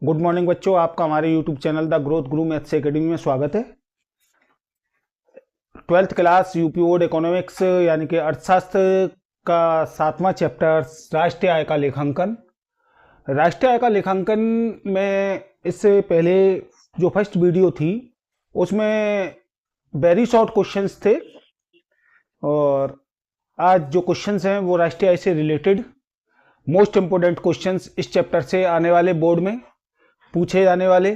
Good morning बच्चों, आपका हमारे YouTube channel the growth Guru maths academy में स्वागत है। Twelfth class UP board economics यानी कि अर्थशास्त्र का 7वां चैप्टर राष्ट्रीय आय का लेखांकन। राष्ट्रीय आय का लेखांकन में इससे पहले जो फर्स्ट वीडियो थी उसमें वेरी शॉर्ट क्वेश्चंस थे और आज जो क्वेश्चंस हैं वो राष्ट्रीय आय से रिलेटेड मोस्ट इंपोर्टेंट क्वेश्चंस इस चैप्टर से आने वाले बोर्ड में पूछे जाने वाले।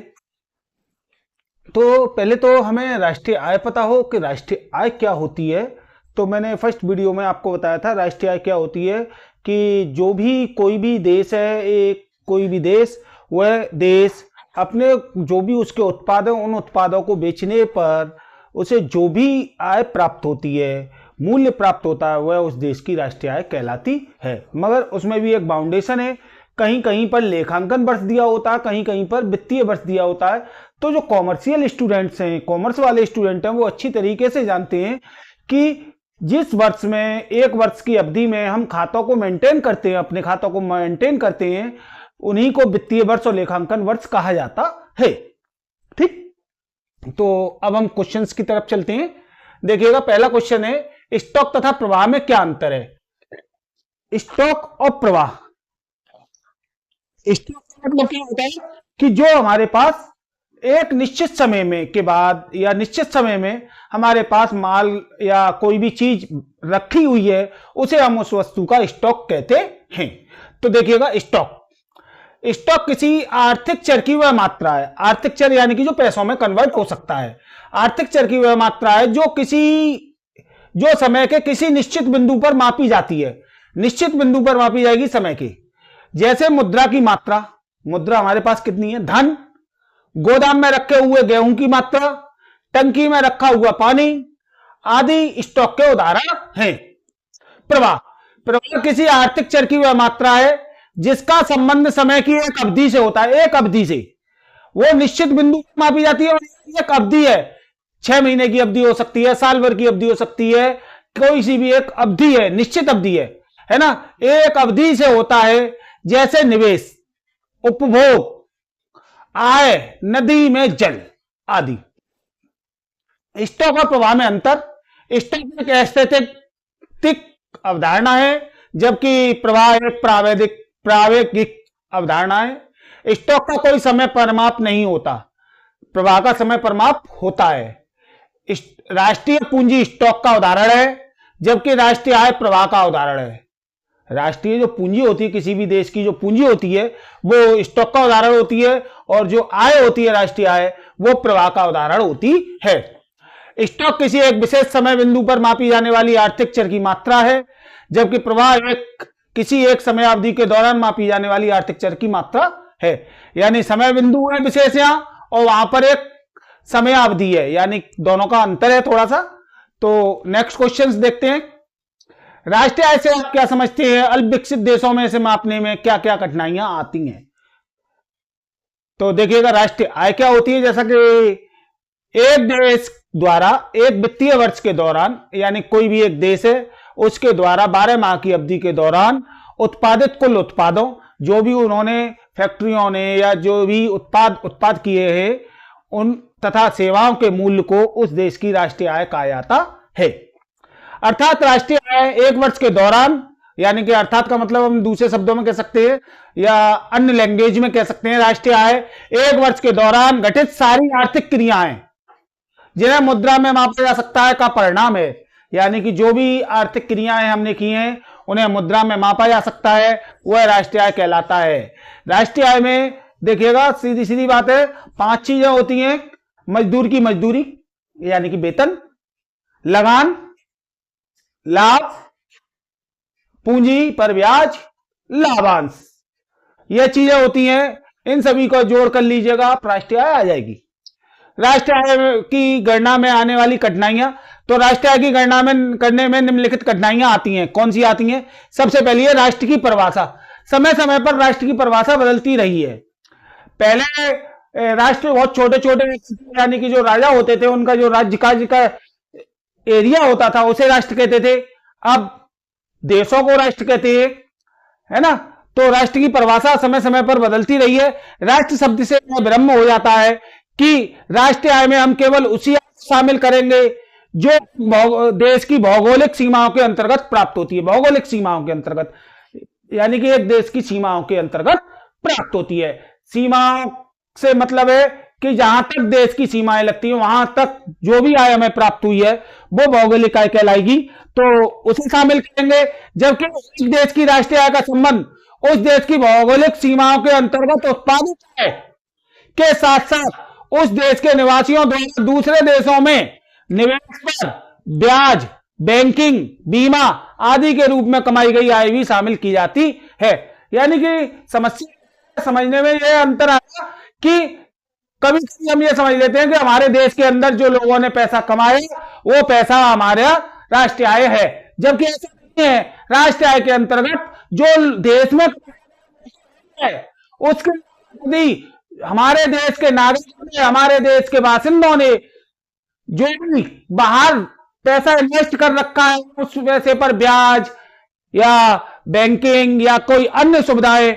तो पहले तो हमें राष्ट्रीय आय पता हो कि राष्ट्रीय आय क्या होती है। तो मैंने फर्स्ट वीडियो में आपको बताया था राष्ट्रीय आय क्या होती है कि जो भी कोई भी देश है, एक कोई भी देश, वह देश अपने जो भी उसके उत्पाद हैं उन उत्पादों को बेचने पर उसे जो भी आय प्राप्त होती है, मूल्य प्राप्त होता है, वह उस देश की राष्ट्रीय आय कहलाती है। मगर उसमें भी एक बाउंडेशन है, कहीं कहीं पर लेखांकन वर्ष दिया होता है, कहीं कहीं पर वित्तीय वर्ष दिया होता है। तो जो कॉमर्शियल स्टूडेंट्स हैं, कॉमर्स वाले स्टूडेंट हैं, वो अच्छी तरीके से जानते हैं कि जिस वर्ष में एक वर्ष की अवधि में हम खातों को मेंटेन करते हैं, अपने खातों को मेंटेन करते हैं, उन्हीं को वित्तीय वर्ष और लेखांकन वर्ष कहा जाता है। ठीक, तो अब हम क्वेश्चंस की तरफ चलते हैं। देखिएगा, पहला क्वेश्चन है स्टॉक तथा प्रवाह में क्या अंतर है। स्टॉक और प्रवाह, स्टॉक का मतलब क्या होता है कि जो हमारे पास एक निश्चित समय में के बाद या निश्चित समय में हमारे पास माल या कोई भी चीज रखी हुई है, उसे हम उस वस्तु का स्टॉक कहते हैं। तो देखिएगा, स्टॉक किसी आर्थिक चर की वह मात्रा है। आर्थिक चर यानी कि जो पैसों में कन्वर्ट हो सकता है। आर्थिक चर की वह मात्रा है जो समय के किसी निश्चित बिंदु पर मापी जाती है। निश्चित बिंदु पर मापी जाएगी समय की। जैसे मुद्रा की मात्रा, मुद्रा हमारे पास कितनी है, धन, गोदाम में रखे हुए गेहूं की मात्रा, टंकी में रखा हुआ पानी आदि स्टॉक के उदाहरण हैं। प्रवाह, प्रवाह किसी आर्थिक चर की वह मात्रा है जिसका संबंध समय की एक अवधि से होता है। एक अवधि से वो निश्चित बिंदु पर मापी जाती है और एक अवधि है, 6 महीने की अवधि हो सकती है, साल भर की अवधि हो सकती है, कोई सी भी एक अवधि है, निश्चित अवधि है ना। एक अवधि से होता है, जैसे निवेश, उपभोग, आय, नदी में जल आदि। स्टॉक और प्रवाह में अंतर। स्टॉक एक एस्थेटिक अवधारणा है, जबकि प्रवाह एक प्रावेगिक अवधारणा है। स्टॉक का कोई समय परिमाप नहीं होता, प्रवाह का समय परिमाप होता है। राष्ट्रीय पूंजी स्टॉक का उदाहरण है, जबकि राष्ट्रीय आय प्रवाह का उदाहरण है। राष्ट्रीय जो पूंजी होती है, किसी भी देश की जो पूंजी होती है, वो स्टॉक का उदाहरण होती है, और जो आय होती है राष्ट्रीय आय, वो प्रवाह का उदाहरण होती है। स्टॉक किसी एक विशेष समय बिंदु पर मापी जाने वाली आर्थिक चर की मात्रा है, जबकि प्रवाह किसी एक समय अवधि के दौरान मापी जाने वाली आर्थिक चर की मात्रा है। यानी समय बिंदु है विशेष यहां, और वहां पर एक समय अवधि है, यानी दोनों का अंतर है थोड़ा सा। तो नेक्स्ट क्वेश्चन देखते हैं। राष्ट्रीय आय से आप क्या समझते हैं? अल्प विकसित देशों में इसे मापने में क्या क्या कठिनाइयां आती हैं? तो देखिएगा, राष्ट्रीय आय क्या होती है, जैसा कि एक देश द्वारा एक वित्तीय वर्ष के दौरान, यानी कोई भी एक देश है, उसके द्वारा 12 माह की अवधि के दौरान उत्पादित कुल उत्पादों, जो भी उन्होंने फैक्ट्रियों ने या जो भी उत्पाद किए हैं, उन तथा सेवाओं के मूल्य को उस देश की राष्ट्रीय आय कहा जाता है। अर्थात राष्ट्रीय आय एक वर्ष के दौरान, यानी कि अर्थात का मतलब हम दूसरे शब्दों में कह सकते हैं या अन्य लैंग्वेज में कह सकते हैं, राष्ट्रीय आय एक वर्ष के दौरान घटित सारी आर्थिक क्रियाएं जिन्हें मुद्रा में मापा जा सकता है का परिणाम है। यानी कि जो भी आर्थिक क्रियाएं हमने की हैं उन्हें मुद्रा में मापा जा सकता है, वह राष्ट्रीय आय कहलाता है। राष्ट्रीय आय में देखिएगा, सीधी सीधी बात है, 5 चीजें होती हैं। मजदूर की मजदूरी यानी कि वेतन, लगान, लाभ, पूंजी पर ब्याज, लाभांश, ये चीजें होती हैं। इन सभी को जोड़ कर लीजिएगा, आप राष्ट्रीय आय आ जाएगी। राष्ट्रीय आय की गणना में आने वाली कठिनाइयां, तो राष्ट्रीय आय की गणना में करने में निम्नलिखित कठिनाइयां आती हैं। कौन सी आती हैं? सबसे पहली है राष्ट्र की परिभाषा। समय समय पर राष्ट्र की परिभाषा बदलती रही है। पहले राष्ट्र बहुत छोटे छोटे, यानी कि जो राजा होते थे, उनका जो राज्य का एरिया होता था उसे राष्ट्र कहते थे। अब देशों को राष्ट्र कहते हैं, है ना। तो राष्ट्र की परिभाषा समय समय पर बदलती रही है। राष्ट्र शब्द से भ्रम हो जाता है कि राष्ट्रीय आय में हम केवल उसी शामिल करेंगे जो देश की भौगोलिक सीमाओं के अंतर्गत प्राप्त होती है। भौगोलिक सीमाओं के अंतर्गत यानी कि एक देश की सीमाओं के अंतर्गत प्राप्त होती है। सीमाओं से मतलब है कि जहां तक देश की सीमाएं लगती हैं वहां तक जो भी आय हमें प्राप्त हुई है वो भौगोलिक आय कहलाएगी, तो उसे शामिल करेंगे। जबकि उस देश की राष्ट्रीय आय का संबंध उस देश की भौगोलिक सीमाओं के अंतर्गत उत्पादित है के साथ साथ उस देश के निवासियों द्वारा दूसरे देशों में निवेश पर ब्याज, बैंकिंग, बीमा आदि के रूप में कमाई गई आय भी शामिल की जाती है। यानी कि समस्या समझने में यह अंतर आया कि कभी कभी हम ये समझ लेते हैं कि हमारे देश के अंदर जो लोगों ने पैसा कमाया वो पैसा हमारा राष्ट्रीय आय है, जबकि ऐसा नहीं है। राष्ट्रीय आय के अंतर्गत जो देश में है उसके यदि हमारे देश के नागरिकों ने, हमारे देश के बासिंदों ने जो भी बाहर पैसा इन्वेस्ट कर रखा है उस पैसे पर ब्याज या बैंकिंग या कोई अन्य सुविधाएं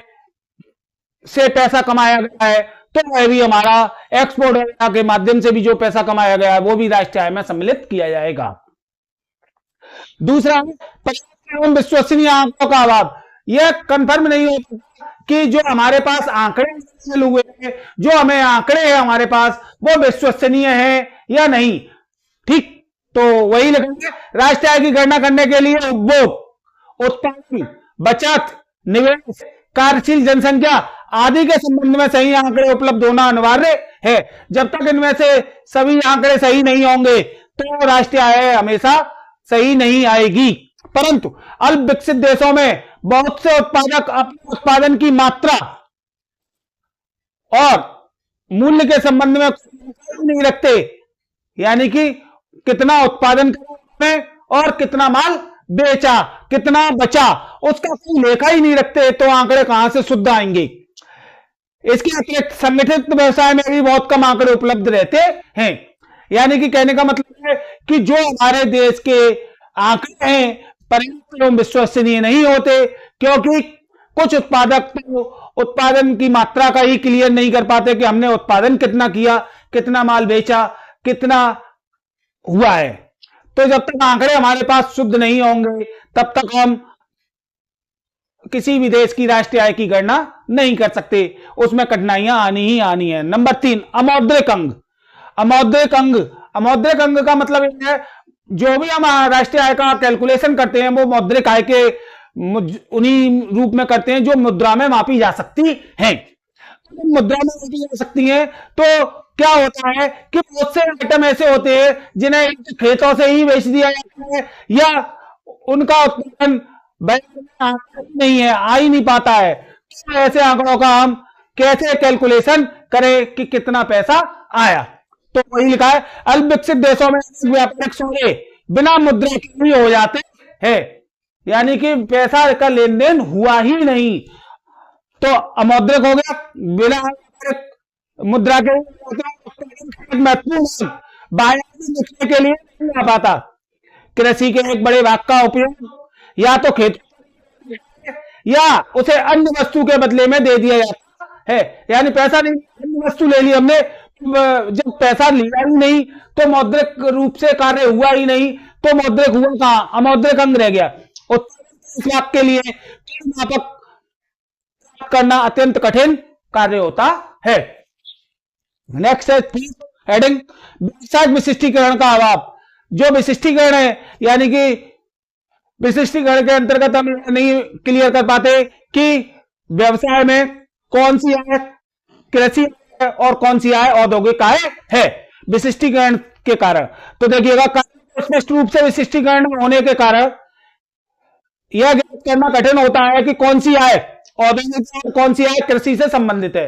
से पैसा कमाया गया है, तो वह भी हमारा एक्सपोर्ट के माध्यम से भी जो पैसा कमाया गया है वो भी राष्ट्रीय आय में सम्मिलित किया जाएगा। दूसरा, विश्वसनीय आंकड़ों का अभाव। यह कंफर्म नहीं होता कि जो हमारे पास आंकड़े हुए हैं, जो हमें आंकड़े हैं हमारे पास, वो विश्वसनीय है या नहीं। ठीक, तो वही लिखेंगे राष्ट्रीय आय की गणना करने के लिए उपभोग, उत्पादन, बचत, निवेश, कार्यशील जनसंख्या आदि के संबंध में सही आंकड़े उपलब्ध होना अनिवार्य है। जब तक इनमें से सभी आंकड़े सही नहीं होंगे तो राष्ट्रीय आय हमेशा सही नहीं आएगी। परंतु अल्प विकसित देशों में बहुत से उत्पादक अपने उत्पादन की मात्रा और मूल्य के संबंध में नहीं रखते, यानी कि कितना उत्पादन करें और कितना माल बेचा, कितना बचा, उसका कोई लेखा ही नहीं रखते, तो आंकड़े कहां से शुद्ध आएंगे। इसके अतिरिक्त संगठित व्यवसाय में भी बहुत कम आंकड़े उपलब्ध रहते हैं। यानी कि कहने का मतलब है कि जो हमारे देश के आंकड़े हैं पर्याप्त एवं विश्वसनीय नहीं होते, क्योंकि कुछ उत्पादक तो उत्पादन की मात्रा का ही क्लियर नहीं कर पाते कि हमने उत्पादन कितना किया, कितना माल बेचा, कितना हुआ है। तो जब तक आंकड़े हमारे पास शुद्ध नहीं होंगे तब तक हम किसी भी देश की राष्ट्रीय आय की गणना नहीं कर सकते, उसमें कठिनाइयां आनी ही आनी है। नंबर 3, अमौद्रिक अंग। अमौद्रिक अंग, अमौद्रिक अंग का मतलब यह है जो भी हम राष्ट्रीय आय का कैलकुलेशन करते हैं वो मौद्रिक आय के उन्हीं रूप में करते हैं जो मुद्रा में मापी जा सकती हैं। मुद्रा में मापी जा सकती हैं तो क्या होता है कि बहुत से आइटम ऐसे होते हैं जिन्हें खेतों से ही बेच दिया जाता है या उनका उत्पादन नहीं है, आ ही नहीं पाता है। तो ऐसे आंकड़ों का हम कैसे कैलकुलेशन करें कि कितना पैसा आया। तो वही लिखा है अल्प विकसित देशों में व्यापारिक सौदे बिना मुद्रा के ही हो जाते हैं, यानी कि पैसा का लेन देन हुआ ही नहीं। तो अमौद्रिक हो गया, बिना मुद्रा के महत्वपूर्ण बाहर दिखने के लिए नहीं आ पाता। कृषि के एक बड़े भाग का उपयोग या तो खेत या उसे अन्य वस्तु के बदले में दे दिया जाता है, यानी पैसा नहीं, अन्य वस्तु ले ली हमने, जब पैसा लिया ही नहीं तो मौद्रिक रूप से कार्य हुआ ही नहीं, तो मौद्रिक हुआ कहां, अमौद्रिक अंग रह गया। उत्पादन के लिए मापक करना अत्यंत कठिन कार्य होता है। नेक्स्ट है हेडिंग विशिष्टीकरण का अभाव। जो विशिष्टीकरण है, यानी कि विशिष्टीकरण के अंतर्गत हम नहीं क्लियर कर पाते कि व्यवसाय में कौन सी आय कृषि और कौन सी आय औद्योगिक आय है विशिष्टीकरण के कारण। तो देखिएगा स्पष्ट रूप से विशिष्टीकरण होने के कारण यह ज्ञात करना कठिन होता है कि कौन सी आय औद्योगिक और कौन सी आय कृषि से संबंधित है।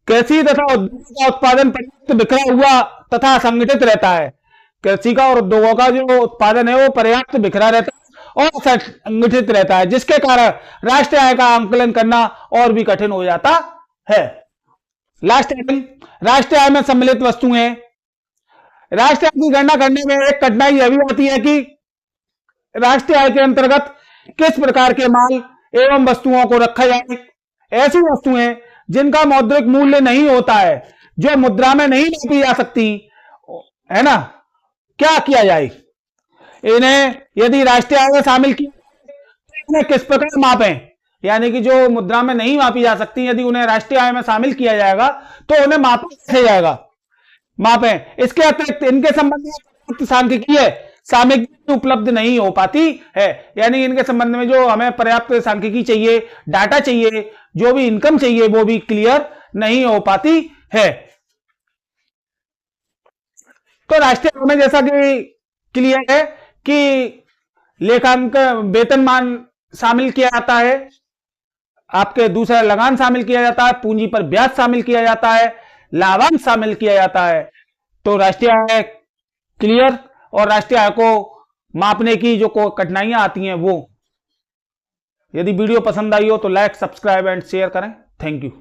कृषि तथा उद्योग का उत्पादन पर्याप्त बिखरा हुआ तथा संगठित रहता है। कृषि का और उद्योगों का जो उत्पादन है वो पर्याप्त बिखरा रहता है और संगठित रहता है, जिसके कारण राष्ट्रीय आय का आंकलन करना और भी कठिन हो जाता है। लास्ट हेडिंग राष्ट्रीय आय में सम्मिलित वस्तुएं। राष्ट्रीय आय की गणना करने में एक कठिनाई यह भी आती है कि राष्ट्रीय आय के अंतर्गत किस प्रकार के माल एवं वस्तुओं को रखा जाए। ऐसी वस्तुएं जिनका मौद्रिक मूल्य नहीं होता है, जो मुद्रा में नहीं मापी जा सकती, है ना, क्या किया जाए? इन्हें यदि राष्ट्रीय आय में शामिल किया तो इन्हें किस प्रकार मापें? यानी कि जो मुद्रा में नहीं मापी जा सकती, यदि उन्हें राष्ट्रीय आय में शामिल किया जाएगा तो उन्हें मापा कैसे जाएगा? मापें। इसके अतिरिक्त इनके संबंध में सांख्यिकीय सामग्री उपलब्ध नहीं हो पाती है, यानी इनके संबंध में जो हमें पर्याप्त सांख्यिकी चाहिए, डाटा चाहिए, जो भी इनकम चाहिए, वो भी क्लियर नहीं हो पाती है। तो राष्ट्रीय आय में जैसा कि क्लियर है कि लेखांकन वेतनमान शामिल किया जाता है, आपके दूसरा लगान शामिल किया जाता है, पूंजी पर ब्याज शामिल किया जाता है, लाभांश शामिल किया जाता है। तो राष्ट्रीय आय क्लियर, और राष्ट्रीय आय को मापने की जो कठिनाइयां आती हैं वो। यदि वीडियो पसंद आई हो तो लाइक, सब्सक्राइब एंड शेयर करें। Thank you.